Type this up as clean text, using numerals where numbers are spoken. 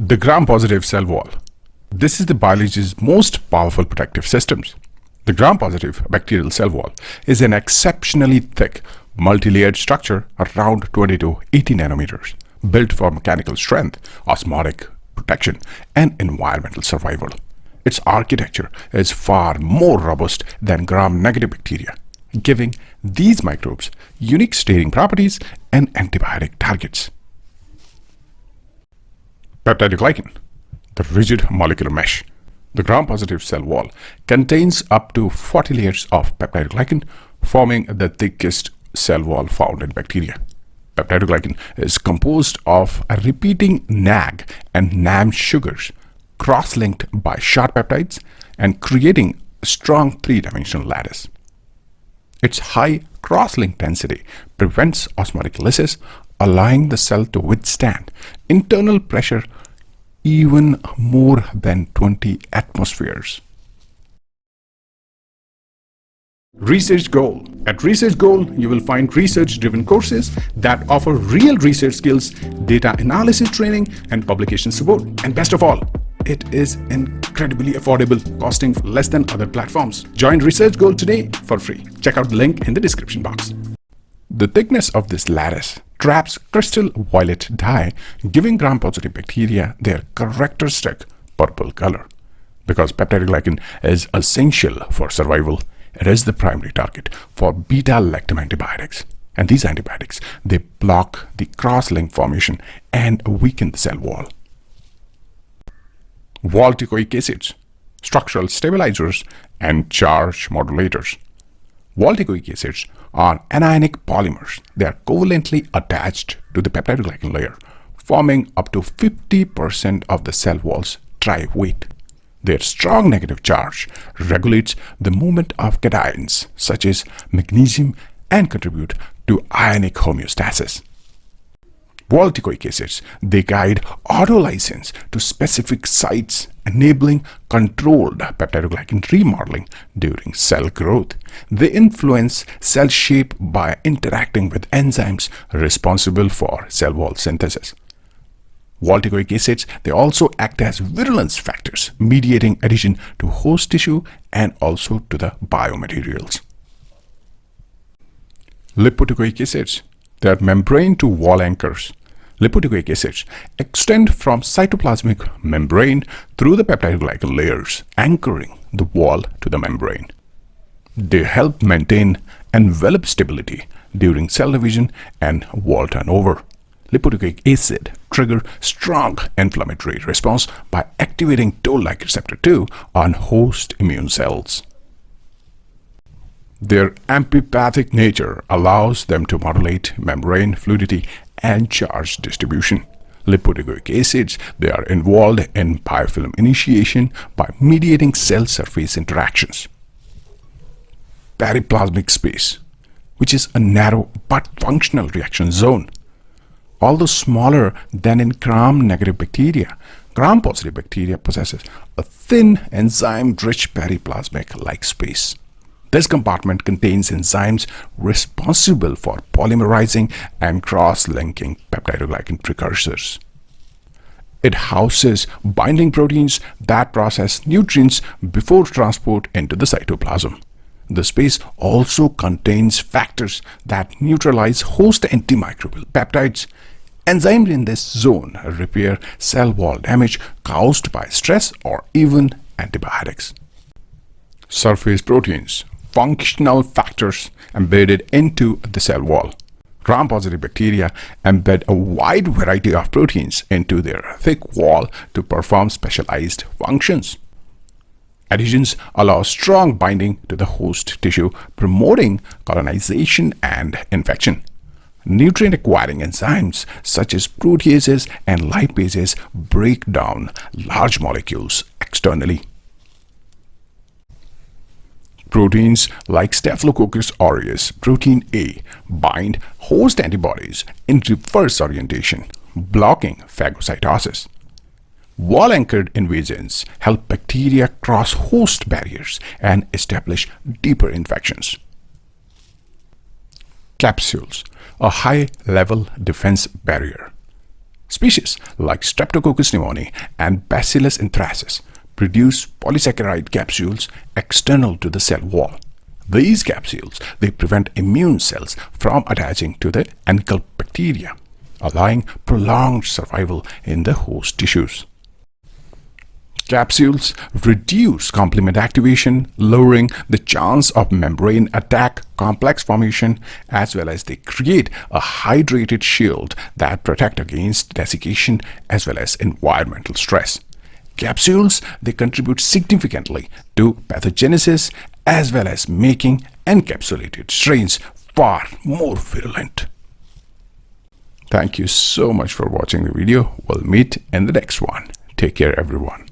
The gram-positive cell wall. This is the biology's most powerful protective systems. The gram-positive bacterial cell wall is an exceptionally thick, multi-layered structure around 20 to 80 nanometers, built for mechanical strength, osmotic protection, and environmental survival. Its architecture is far more robust than gram-negative bacteria, giving these microbes unique staining properties and antibiotic targets. Peptidoglycan, the rigid molecular mesh. The gram-positive cell wall contains up to 40 layers of peptidoglycan, forming the thickest cell wall found in bacteria. Peptidoglycan is composed of repeating NAG and NAM sugars, cross-linked by short peptides and creating a strong three-dimensional lattice. Its high cross-link density prevents osmotic lysis, allowing the cell to withstand internal pressure even more than 20 atmospheres. Research goal. At Research Goal, you will find research-driven courses that offer real research skills, data analysis training, and publication support. And best of all, it is incredibly affordable, costing less than other platforms. Join Research Goal today for free. Check out the link in the description box. The thickness of this lattice traps crystal violet dye, giving gram-positive bacteria their characteristic purple color. Because peptidoglycan is essential for survival, it is the primary target for beta-lactam antibiotics. And these antibiotics, they block the cross-link formation and weaken the cell wall. Teichoic acids, structural stabilizers, and charge modulators. Teichoic acids are anionic polymers. They are covalently attached to the peptidoglycan layer, forming up to 50% of the cell wall's dry weight. Their strong negative charge regulates the movement of cations, such as magnesium, and contribute to ionic homeostasis. Teichoic acids, they guide autolysins to specific sites, enabling controlled peptidoglycan remodeling during cell growth. They influence cell shape by interacting with enzymes responsible for cell wall synthesis. Teichoic acids, they also act as virulence factors, mediating adhesion to host tissue and also to the biomaterials. Lipoteichoic acids, they are membrane to wall anchors. Lipoteichoic acids extend from cytoplasmic membrane through the peptidoglycan layers, anchoring the wall to the membrane. They help maintain envelope stability during cell division and wall turnover. Lipoteichoic acid trigger strong inflammatory response by activating toll-like receptor 2 on host immune cells. Their amphipathic nature allows them to modulate membrane fluidity and charge distribution. Lipoteichoic acids, they are involved in biofilm initiation by mediating cell surface interactions. Periplasmic space, which is a narrow but functional reaction zone. Although smaller than in gram-negative bacteria, gram-positive bacteria possesses a thin enzyme-rich periplasmic-like space. This compartment contains enzymes responsible for polymerizing and cross-linking peptidoglycan precursors. It houses binding proteins that process nutrients before transport into the cytoplasm. The space also contains factors that neutralize host antimicrobial peptides. Enzymes in this zone repair cell wall damage caused by stress or even antibiotics. Surface proteins, functional factors embedded into the cell wall. Gram-positive bacteria embed a wide variety of proteins into their thick wall to perform specialized functions. Adhesions allow strong binding to the host tissue, promoting colonization and infection. Nutrient-acquiring enzymes such as proteases and lipases break down large molecules externally. Proteins like Staphylococcus aureus, protein A, bind host antibodies in reverse orientation, blocking phagocytosis. Wall-anchored invasins help bacteria cross host barriers and establish deeper infections. Capsules, a high-level defense barrier. Species like Streptococcus pneumoniae and Bacillus anthracis produce polysaccharide capsules external to the cell wall. These capsules, they prevent immune cells from attaching to the ankle bacteria, allowing prolonged survival in the host tissues. Capsules reduce complement activation, lowering the chance of membrane attack complex formation, as well as they create a hydrated shield that protect against desiccation as well as environmental stress. Capsules, they contribute significantly to pathogenesis as well as making encapsulated strains far more virulent. Thank you so much for watching the video. We'll meet in the next one. Take care, everyone.